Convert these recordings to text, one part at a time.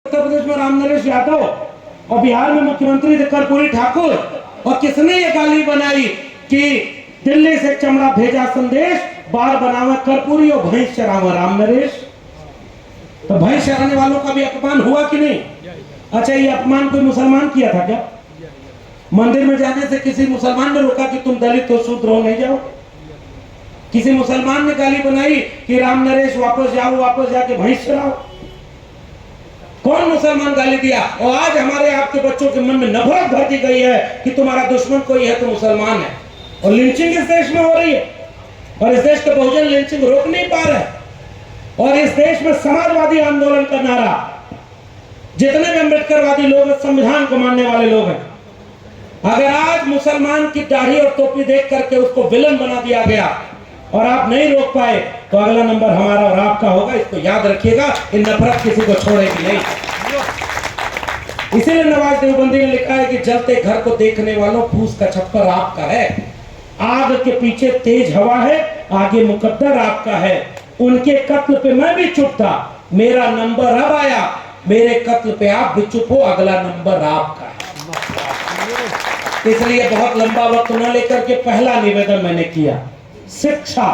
उत्तर प्रदेश में रामनरेश यादव और बिहार में मुख्यमंत्री कर्पूरी ठाकुर, और किसने ये गाली बनाई कि दिल्ली से चमड़ा भेजा संदेश, बार बनावे कर्पूरी और भैंस चरावे रामनरेश। तो भैंस चराने वालों का भी अपमान हुआ कि नहीं? अच्छा, ये अपमान कोई मुसलमान किया था क्या? मंदिर में जाने से किसी मुसलमान ने रोका कि तुम दलित हो, शूद्र हो, नहीं जाओ? किसी मुसलमान ने गाली बनाई कि रामनरेश वापस जाओ, वापस जाके भैंस चराओ? कौन मुसलमान गाली दिया? और आज हमारे आपके बच्चों के मन में नफरत भर दी गई है कि तुम्हारा दुश्मन कोई है तो मुसलमान है, और लिंचिंग इस देश में हो रही है, और इस देश के बहुजन लिंचिंग रोक नहीं पा रहे। और इस देश में समाजवादी आंदोलन का नारा, जितने भी अम्बेडकरवादी लोग हैं, संविधान को मानने वाले लोग हैं, अगर आज मुसलमान की दाढ़ी और टोपी देख करके उसको विलन बना दिया गया और आप नहीं रोक पाए, तो अगला नंबर हमारा और आपका होगा। इसको याद रखिएगा, इन नफरत किसी को छोड़ेगी नहीं। इसीलिए नवाज देवबंदी ने लिखा है कि जलते घर को देखने वालों, फूस का छप्पर आपका है, आग के पीछे तेज हवा है, आगे मुकद्दर आपका है। उनके कत्ल पे मैं भी चुप था, मेरा नंबर अब आया, मेरे कत्ल पे आप भी चुप हो, अगला नंबर आपका है। इसलिए बहुत लंबा वक्त न लेकर के पहला निवेदन मैंने किया, शिक्षा,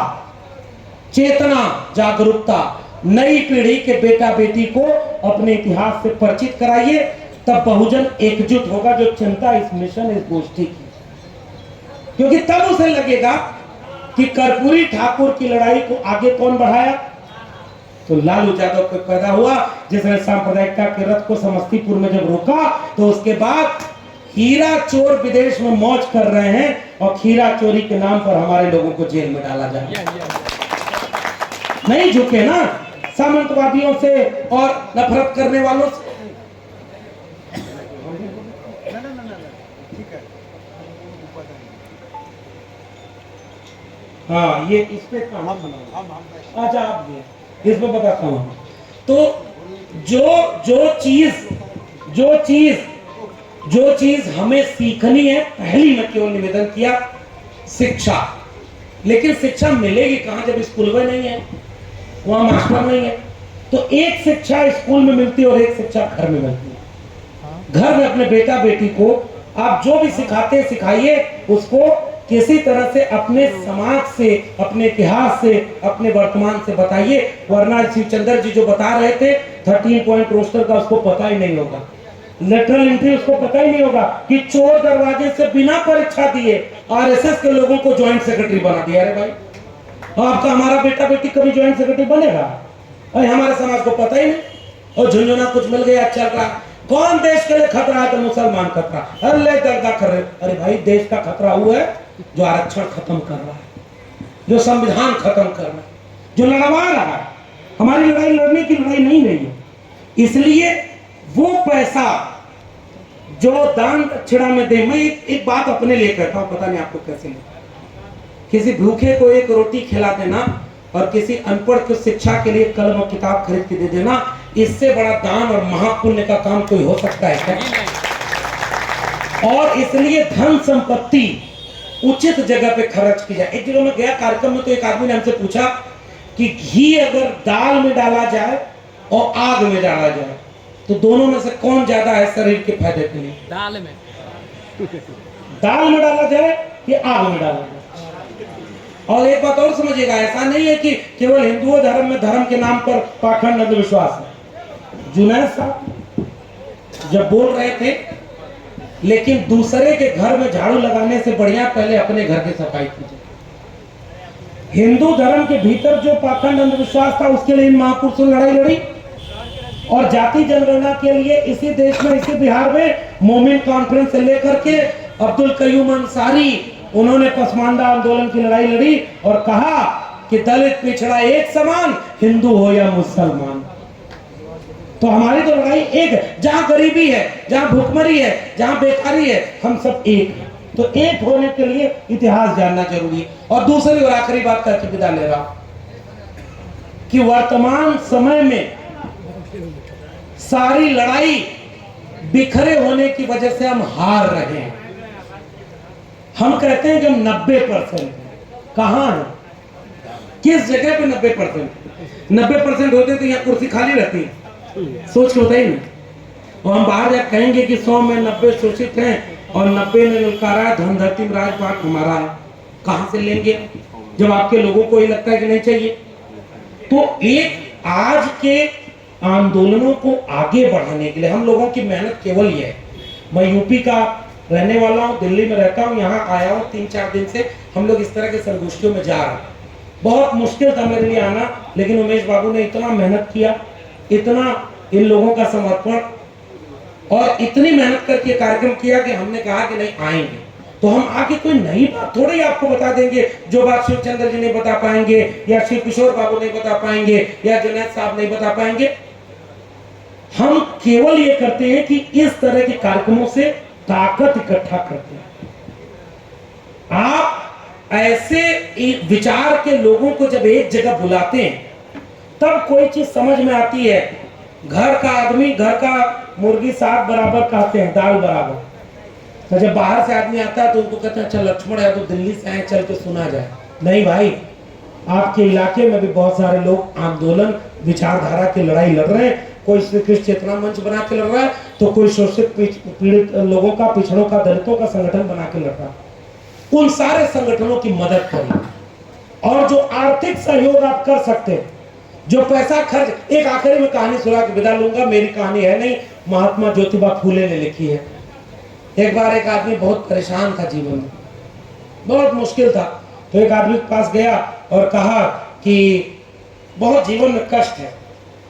चेतना, जागरूकता, नई पीढ़ी के बेटा बेटी को अपने इतिहास से परिचित कराइए, तब बहुजन एकजुट होगा जो चिंता इस मिशन, इस गोष्ठी की। क्योंकि तब उसे लगेगा कि कर्पूरी ठाकुर की लड़ाई को आगे कौन बढ़ाया? तो लालू यादव को पैदा हुआ, जिसने सांप्रदायिकता के रथ को समस्तीपुर में जब रोका, तो उसके बाद हीरा चोर विदेश में मौज कर रहे हैं, और खीरा चोरी के नाम पर हमारे लोगों को जेल में डाला जाए। नहीं झुके ना सामंतवादियों से और नफरत करने वालों से। हाँ, ये इस पे कहां बनाओ? अच्छा, आप इस पे बताता हूं। तो जो चीज हमें सीखनी है, पहली मैं केवल निवेदन किया, शिक्षा। लेकिन शिक्षा मिलेगी कहां जब स्कूल में नहीं है, वहां मास्टर नहीं है? तो एक शिक्षा स्कूल में मिलती है और एक शिक्षा घर में मिलती है। घर में अपने बेटा बेटी को आप जो भी सिखाते सिखाइए, उसको किसी तरह से अपने समाज से, अपने इतिहास से, अपने वर्तमान से बताइए। वरना शिवचंद्र जी जो बता रहे थे 13 पॉइंट रोस्टर का, उसको पता ही नहीं होगा। लेटरल एंट्री उसको पता ही नहीं होगा कि चोर दरवाजे से बिना परीक्षा दिए आरएसएस के लोगों को ज्वाइंट सेक्रेटरी बना दिया। अरे भाई, आपका हमारा बेटा बेटी कभी ज्वाइंट सेक्रेटरी बनेगा? अरे हमारे समाज को पता ही नहीं, और झुंझुना कुछ मिल गया, चल रहा। कौन देश के लिए खतरा है? तो मुसलमान खतरा। अरे दर्दा कर रहे। अरे भाई, देश का खतरा हुआ है जो आरक्षण खत्म कर रहा है, जो संविधान खत्म कर रहा है, जो लड़वा रहा है। हमारी लड़ाई लड़ने की लड़ाई नहीं रही है। इसलिए वो पैसा जो दान दक्षिणा में दे, मैं एक बात अपने लिए कहता हूं, पता नहीं आपको कैसे लगे। किसी भूखे को एक रोटी खिला देना और किसी अनपढ़ को शिक्षा के लिए कलम और किताब खरीद के दे देना, इससे बड़ा दान और महापुण्य का काम कोई हो सकता है क्या? और इसलिए धन संपत्ति उचित जगह पे खर्च की जाए। एक जगह में गया कार्यक्रम में, तो एक आदमी ने हमसे पूछा कि घी अगर दाल में डाला जाए और आग में डाला जाए, तो दोनों में से कौन ज्यादा है शरीर के फायदे के लिए? दाल में डाला जाए कि आग में डाला जाए? और एक बात और समझिएगा, ऐसा नहीं है कि केवल हिंदुओं धर्म में धर्म के नाम पर पाखंड अंधविश्वास है। जुनैद साहब जब बोल रहे थे, लेकिन दूसरे के घर में झाड़ू लगाने से बढ़िया पहले अपने घर की सफाई कीजिए। हिंदू धर्म के भीतर जो पाखंड अंधविश्वास था, उसके लिए इन महापुरुषों ने लड़ाई लड़ी। और जाति जनगणना के लिए इसी देश में, इसी बिहार में मोमिन कॉन्फ्रेंस से लेकर के अब्दुल कयूम अंसारी, उन्होंने पसमानदा आंदोलन की लड़ाई लड़ी और कहा कि दलित पिछड़ा एक समान, हिंदू हो या मुसलमान। तो हमारी तो लड़ाई एक है। जहां गरीबी है, जहां भूखमरी है, जहां बेकारी है, हम सब एक हैं। तो एक होने के लिए इतिहास जानना जरूरी है। और दूसरी और आखिरी बात करके विदा ले रहा हूं कि वर्तमान समय में सारी लड़ाई बिखरे होने की वजह से हम हार रहे हैं। हम कहते हैं कि हम 90% कहां है? किस जगह पे 90%? 90% होते तो यहां कुर्सी खाली रहती। सोच के बताइए ना। और हम बाहर जाकर कहेंगे कि 100 में 90 शोषित हैं और 90 ने ललकारा है धन धरती में राजपाट हमारा है। कहां से लेंगे जब आपके लोगों को ये लगता है कि नहीं चाहिए। तो एक आज के आंदोलनों को आगे बढ़ाने के लिए हम लोगों की मेहनत केवल ये है। मैं यूपी का रहने वाला हूँ, दिल्ली में रहता हूँ, यहाँ आया हूँ 3-4 दिन से। हम लोग इस तरह के संगोष्ठियों में जा रहे हैं। बहुत मुश्किल था मेरे लिए आना, लेकिन उमेश बाबू ने इतना मेहनत किया, इतना इन लोगों का समर्पण और इतनी मेहनत करके कार्यक्रम किया कि हमने कहा कि नहीं आएंगे। तो हम आगे कोई नई बात थोड़ी आपको बता देंगे जो बात शिवचंद्र जी नहीं बता पाएंगे या शिव किशोर बाबू नहीं बता पाएंगे या जुनैद साहब नहीं बता पाएंगे। हम केवल ये करते हैं कि इस तरह के कार्यक्रमों से ताकत इकट्ठा करते हैं। आप ऐसे विचार के लोगों को जब एक जगह बुलाते हैं तब कोई चीज समझ में आती है। घर का आदमी, घर का मुर्गी साग बराबर कहते हैं, दाल बराबर। तो जब बाहर से आदमी आता है तो उनको कहते हैं अच्छा लक्ष्मण है तो दिल्ली से आए, चल के सुना जाए। नहीं भाई, आपके इलाके में भी बहुत सारे लोग आंदोलन विचारधारा की लड़ाई लड़ रहे हैं। कोई श्री कृष्ण चेतना मंच बना के लड़ रहा है तो कोई शोषित पीड़ित लोगों का, पिछड़ों का, दलितों का संगठन बना के लड़ रहा है। उन सारे संगठनों की मदद करिए और जो आर्थिक सहयोग आप कर सकते हैं, जो पैसा खर्च। एक आखिरी में कहानी सुना के विदा लूंगा, मेरी कहानी है नहीं, महात्मा ज्योतिबा फूले ने लिखी है। एक बार एक आदमी बहुत परेशान था, जीवन में बहुत मुश्किल था, तो एक आदमी के पास गया और कहा कि बहुत जीवन में कष्ट है।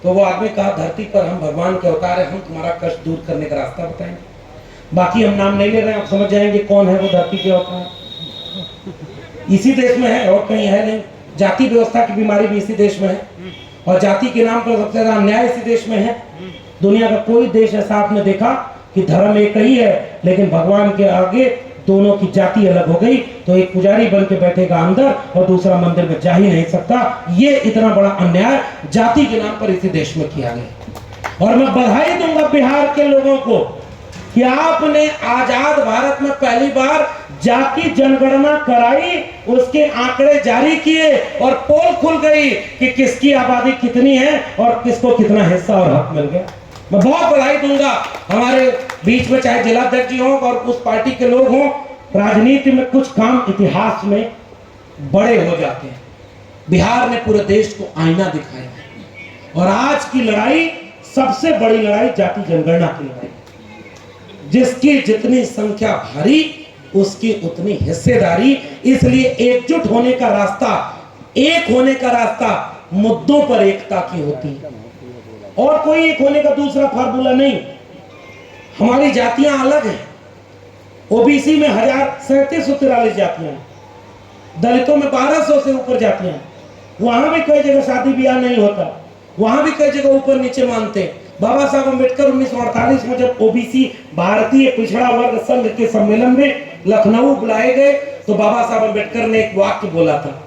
तो वो आदमी कहा धरती पर हम भगवान के अवतार हैं, हम तुम्हारा कष्ट दूर करने का रास्ता बताएंगे। बाकी हम नाम नहीं ले रहे हैं, आप समझ जाएंगे कौन है वो धरती के अवतार। इसी देश में है और कहीं है नहीं। जाति व्यवस्था की बीमारी भी इसी देश में है और जाति के नाम पर सबसे ज्यादा अन्याय इसी देश में है। दुनिया का कोई देश ऐसा आपने देखा कि धर्म एक ही है लेकिन भगवान के आगे दोनों की जाति अलग हो गई, तो एक पुजारी बन के बैठेगा अंदर और दूसरा मंदिर में जा ही नहीं सकता। ये इतना बड़ा अन्याय जाति के नाम पर इसी देश में किया गया। और मैं बधाई दूंगा बिहार के लोगों को कि आपने आजाद भारत में पहली बार जाति जनगणना कराई, उसके आंकड़े जारी किए और पोल खुल गई कि किसकी आबादी कितनी है और किसको कितना हिस्सा और हक मिल गया। मैं बहुत बधाई दूंगा हमारे बीच में, चाहे जिलाध्यक्ष जी हों और उस पार्टी के लोग हों। राजनीति में कुछ काम इतिहास में बड़े हो जाते हैं। बिहार ने पूरे देश को आईना दिखाया और आज की लड़ाई सबसे बड़ी लड़ाई जाति जनगणना की लड़ाई, जिसकी जितनी संख्या भारी उसकी उतनी हिस्सेदारी। इसलिए एकजुट होने का रास्ता, एक होने का रास्ता मुद्दों पर एकता की होती है और कोई एक होने का दूसरा फार्मूला नहीं। हमारी जातियां अलग हैं। ओबीसी में 3743 जातियां हैं, दलितों में 1200 से ऊपर जातियां हैं। वहां भी कई जगह शादी ब्याह नहीं होता, वहां भी कई जगह ऊपर नीचे मानते हैं। बाबा साहब अम्बेडकर 1948 में जब ओबीसी भारतीय पिछड़ा वर्ग संघ के सम्मेलन में लखनऊ बुलाए गए तो बाबा साहब अम्बेडकर ने एक वाक्य बोला था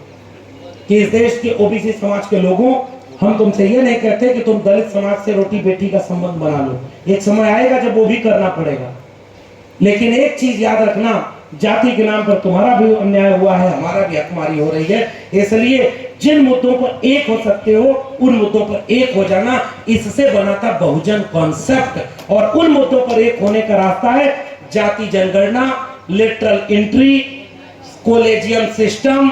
कि इस देश के ओबीसी समाज के लोगों, हम तुमसे ये नहीं कहते कि तुम दलित समाज से रोटी बेटी का संबंध बना लो, एक समय आएगा जब वो भी करना पड़ेगा। लेकिन एक चीज याद रखना, जाति के नाम पर तुम्हारा भी अन्याय हुआ है, हमारा भी हकमारी हो रही है। इसलिए जिन मुद्दों पर एक हो सकते हो उन मुद्दों पर एक हो जाना, इससे बनाता बहुजन कॉन्सेप्ट। और उन मुद्दों पर एक होने का रास्ता है जाति जनगणना, लिटरल एंट्री, कॉलेजियम सिस्टम।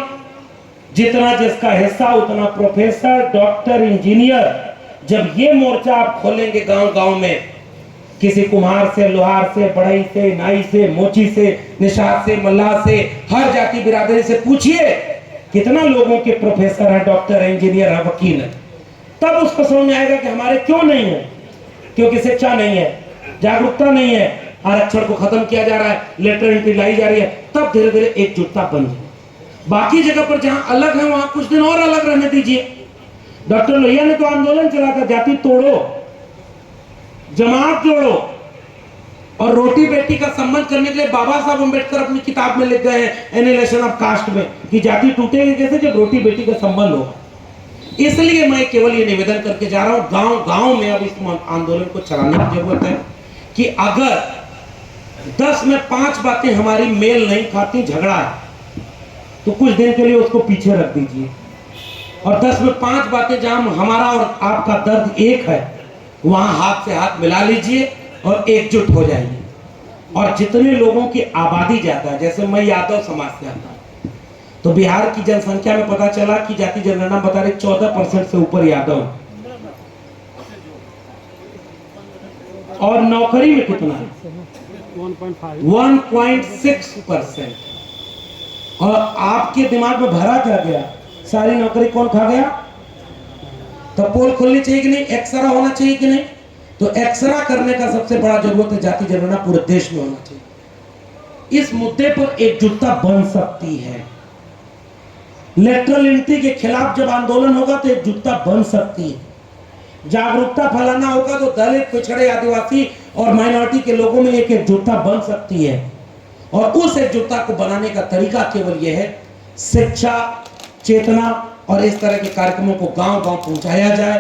जितना जिसका हिस्सा उतना प्रोफेसर, डॉक्टर, इंजीनियर। जब ये मोर्चा आप खोलेंगे गांव गांव में, किसी कुम्हार से, लोहार से, बढ़ई से, नाई से, मोची से, निषाद से, मल्लाह से, हर जाति बिरादरी से पूछिए कितना लोगों के प्रोफेसर है, डॉक्टर है, इंजीनियर है, वकील है। तब उसको समझ में आएगा कि हमारे क्यों नहीं है। क्योंकि शिक्षा नहीं है, जागरूकता नहीं है, आरक्षण को खत्म किया जा रहा है, लेटर एंट्री लाई जा रही है। तब धीरे धीरे एकजुटता बन जाए। बाकी जगह पर जहां अलग है वहां कुछ दिन और अलग रहने दीजिए। डॉक्टर लोहिया ने तो आंदोलन चला था, जाति तोड़ो, जमात जोड़ो और रोटी बेटी का संबंध करने के लिए बाबा साहब अम्बेडकर अपनी किताब में लिख गए हैं एनिहिलेशन ऑफ कास्ट में कि जाति टूटेगी कैसे, जब रोटी बेटी का संबंध होगा। इसलिए मैं केवल ये निवेदन करके जा रहा हूं, गांव गांव में अब इस आंदोलन को चलाने की जरूरत है कि अगर 10 में 5 बातें हमारी मेल नहीं खाती, झगड़ा है, तो कुछ दिन के लिए उसको पीछे रख दीजिए। और 10 में 5 बातें जहां हमारा और आपका दर्द एक है, वहां हाथ से हाथ मिला लीजिए और एकजुट हो जाइए। और जितने लोगों की आबादी ज्यादा है, जैसे मैं यादव समाज से आता हूं, तो बिहार की जनसंख्या में पता चला कि जाति जनगणना बता रही 14% से ऊपर यादव है। और नौकरी में कितना है? 1.6%। और आपके दिमाग में भरा क्या गया? सारी नौकरी कौन खा गया? तो पोल खोलनी चाहिए कि नहीं? एक्सरा होना चाहिए कि नहीं? तो एक्सरा करने का सबसे बड़ा जरूरत है जाति जनगणना पूरे देश में होना चाहिए। इस मुद्दे पर एकजुटता बन सकती है। लेटरल एंट्री के खिलाफ जब आंदोलन होगा तो एकजुटता बन सकती है। जागरूकता फैलाना होगा तो दलित, पिछड़े, आदिवासी और माइनॉरिटी के लोगों में एक एकजुटता बन सकती है। और उस एकजुटता को बनाने का तरीका केवल यह है शिक्षा, चेतना और इस तरह के कार्यक्रमों को गांव-गांव पहुंचाया जाए।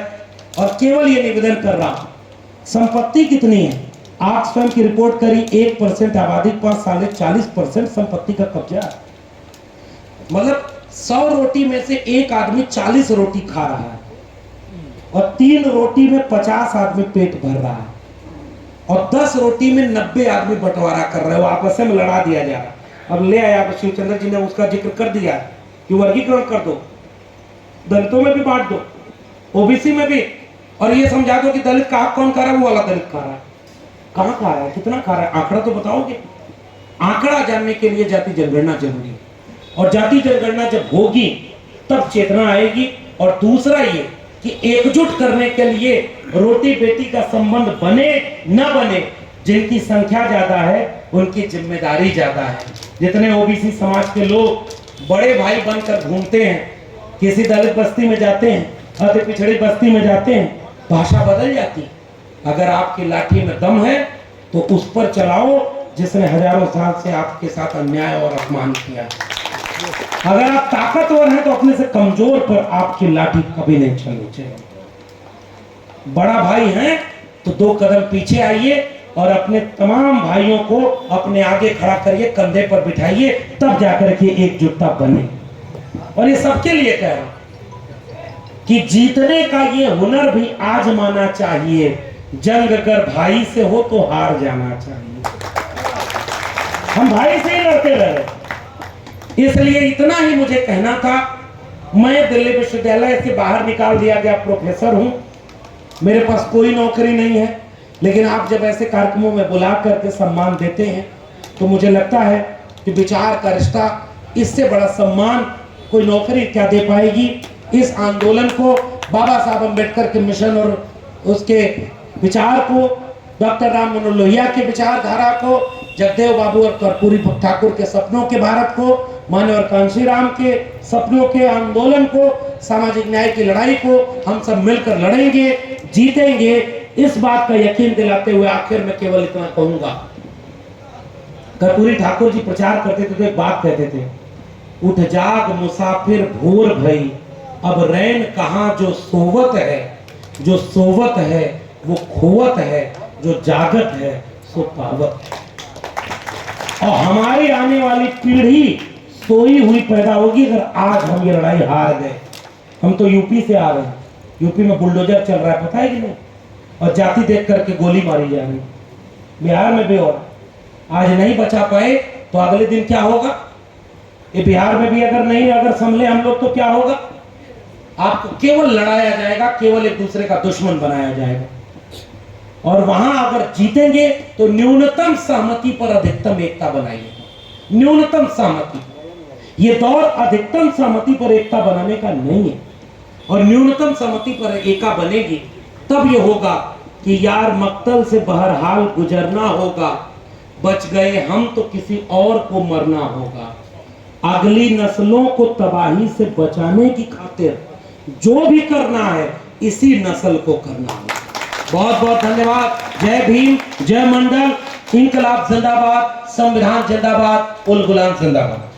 और केवल ये निवेदन कर रहा हूं, संपत्ति कितनी है? आप स्वयं की रिपोर्ट करी, 1% आबादी के पास 40% संपत्ति का कब्जा है। मतलब 100 रोटी में से एक आदमी 40 रोटी खा रहा है और 3 रोटी में 50 आदमी पेट भर रहा है और 10 रोटी में 90 आदमी बंटवारा कर रहे हो, आपस में लड़ा दिया जा रहा है। अब ले आया शिवचंद्र जी ने उसका जिक्र कर दिया कि वर्गीकरण कर दो, दलितों में भी बांट दो, ओबीसी में भी, और ये समझा दो कि दलित का कौन खा रहा है, वो वाला दलित खा रहा है। कहाँ खा रहा है, कितना खा रहा है, आंकड़ा तो बताओगे। आंकड़ा जानने के लिए जाति जनगणना जरूरी है। और जाति जनगणना जब होगी तब चेतना आएगी। और दूसरा ये कि एकजुट करने के लिए रोटी बेटी का संबंध बने न बने, जिनकी संख्या ज्यादा है उनकी जिम्मेदारी ज्यादा है। जितने ओबीसी समाज के लोग बड़े भाई बनकर घूमते हैं, किसी दलित बस्ती में जाते हैं, अति पिछड़ी बस्ती में जाते हैं, भाषा बदल जाती है। अगर आपकी लाठी में दम है तो उस पर चलाओ जिसने हजारों साल से आपके साथ अन्याय और अपमान किया। अगर आप ताकतवर हैं तो अपने से कमजोर पर आपकी लाठी कभी नहीं चलनी चाहिए। बड़ा भाई हैं तो 2 कदम पीछे आइए और अपने तमाम भाइयों को अपने आगे खड़ा करिए, कंधे पर बिठाइए, तब जाकर के एकजुटता बने। और ये सबके लिए कह रहा हूं कि जीतने का ये हुनर भी आजमाना चाहिए। जंग अगर भाई से हो तो हार जाना चाहिए। हम भाई से ही लड़ते रहे, इसलिए इतना ही मुझे कहना था। मैं दिल्ली विश्वविद्यालय से बाहर निकाल दिया गया प्रोफेसर हूं, मेरे पास कोई नौकरी नहीं है, लेकिन आप जब ऐसे कार्यक्रमों में बुला करके सम्मान देते हैं तो मुझे लगता है कि विचार का रिश्ता, इससे बड़ा सम्मान कोई नौकरी क्या दे पाएगी। इस आंदोलन को, बाबा साहब अम्बेडकर के मिशन और उसके विचार को, डॉक्टर राम मनोहर लोहिया के विचारधारा को, जगदेव बाबू और कर्पूरी ठाकुर के सपनों के भारत को, मानव कांशीराम के सपनों के आंदोलन को, सामाजिक न्याय की लड़ाई को हम सब मिलकर लड़ेंगे, जीतेंगे। इस बात का यकीन दिलाते हुए आखिर में केवल इतना कहूंगा, कर्पूरी ठाकुर जी प्रचार करते थे तो एक बात कहते थे, उठ जाग मुसाफिर भोर भई, अब रैन कहाँ जो सोवत है, जो सोवत है वो खोवत है, जो जागत है सो पावत है। और हमारी आने वाली पीढ़ी सोई हुई पैदा होगी अगर आज हम ये लड़ाई हार गए। हम तो यूपी से आ रहे हैं, यूपी में बुलडोजर चल रहा है, पता है कि नहीं, और जाति देख करके गोली मारी जा रही। बिहार में भी हो रहा, आज नहीं बचा पाए तो अगले दिन क्या होगा। ये बिहार में भी अगर संभले हम लोग तो क्या होगा। आपको केवल लड़ाया जाएगा, केवल एक दूसरे का दुश्मन बनाया जाएगा। और वहां अगर जीतेंगे तो न्यूनतम सहमति पर अधिकतम एकता बनाइए। न्यूनतम सहमति, ये दौर अधिकतम सहमति पर एकता बनाने का नहीं है। और न्यूनतम सहमति पर एका बनेगी तब ये होगा कि यार मक्तल से बहरहाल गुजरना होगा, बच गए हम तो किसी और को मरना होगा। अगली नस्लों को तबाही से बचाने की खातिर जो भी करना है इसी नस्ल को करना होगा। बहुत बहुत धन्यवाद। जय भीम, जय मंडल, इंकलाब जिंदाबाद, संविधान जिंदाबाद, उल गुलाम जिंदाबाद।